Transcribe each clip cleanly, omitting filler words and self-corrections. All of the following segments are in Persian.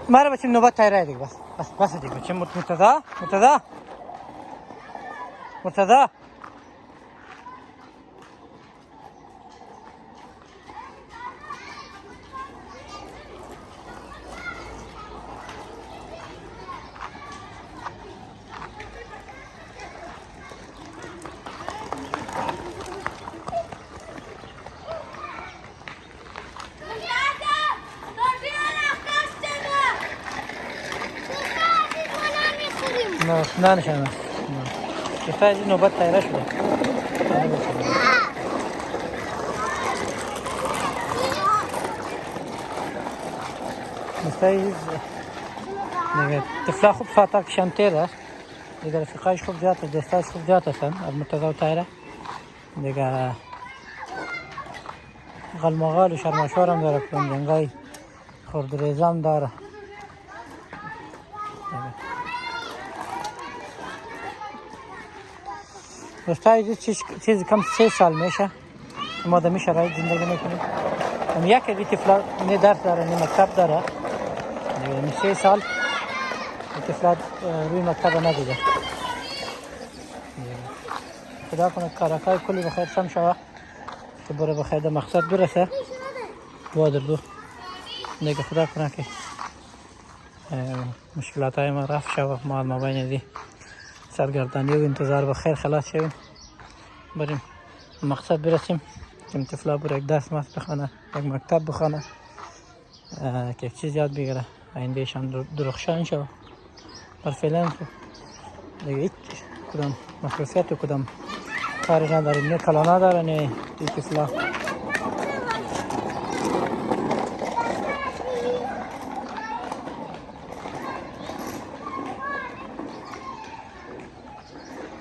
ما رو بچیم نوبت تایره دیگه. بس دیگه بچیم. مرتضی نه نشانه. استاد نوبت تایره شده. استاد دیگه طفلا خوب فاتر کشان تیره. دیگه رفیقایش خوب زیاد است. دوستایش خوب زیاد هستن. از مرتضی و تایره دیگه غلمغال و شرماشور هم داره. جنگای خردریزه هم داره. دوستای چیزی کم 3 سال میشه که ما در این شرایط زندگی میکنیم. یکی طفلا نه درس داره نه مکتب داره. 3 سال طفلا روی مکتب ندیده. خدا کنه کارکای کلی بخیر سم شوه که بره بخیر در مقصد برسه. وادر دو دیگه خدا کنه که مشکلات های ما رفع شوه. ما مابین دی سرگردانی و انتظار بخیر خلاص شویم. بریم مقصد برسیم که طفلا بره یک درس ماست بخونه، یک مکتب بخونه که یک چیز یاد بگیره، آیندهشان درخشان شوه. بر فعلا دیگه هیچ کدام مصروفیت و کدام کاری نداریم. نه کلا نداره نه دی طفلا.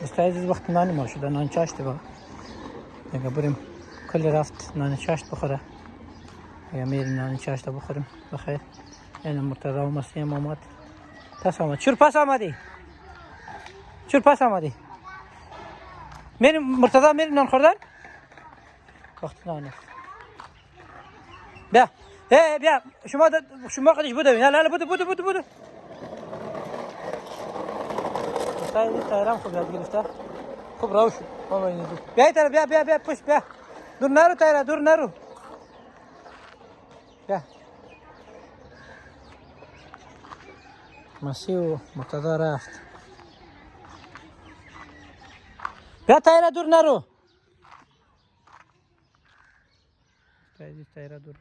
استایز وقت نانی ما شده. نان چاشت با دیگه بریم کلی رفت نان چاشت بخوره. یا میریم نان چاشت بخوریم بخیر. این مرتضی و مسیم آمد. پس آمد. چور پس آمدی؟ میریم مرتضی میریم نان خوردن؟ وقت نان است. بیا شما خودش بودوین. لا بودو تایرم خوب یاد گرفته. خوب راو شد. بیا تایره بیا پشت بیا. دور نرو تایره دور نرو. بیا مسی و مرتضی رفت. بیا تایره دور نرو. تایره دور.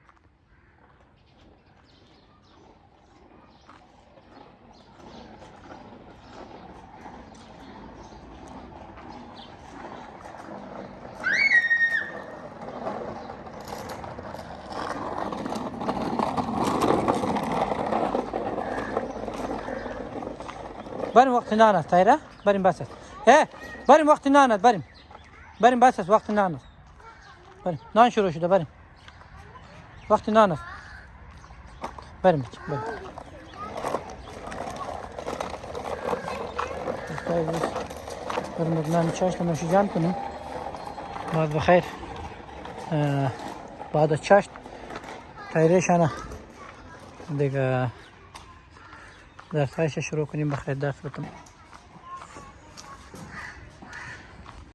بریم وقت نان است تایره. بریم بس است. بریم وقت نان است. بریم بس است وقت نان است. بریم نان شروع شده. بریم وقت نان است. بریم. بریم نان چاشت نوشیجان کنیم. بعد بخیر بعد از چاشت تایره شانه دیگه درسایش شروع کنیم. بخیر درس بتم.